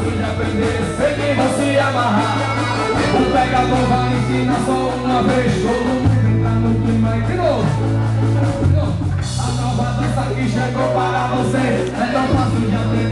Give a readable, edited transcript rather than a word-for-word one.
fácil de aprender, sei que vão se amarrar. O pegador vai ensinar só uma vez, todo mundo entra no clima e de novo. A nova dança que chegou para você é tão fácil de aprender.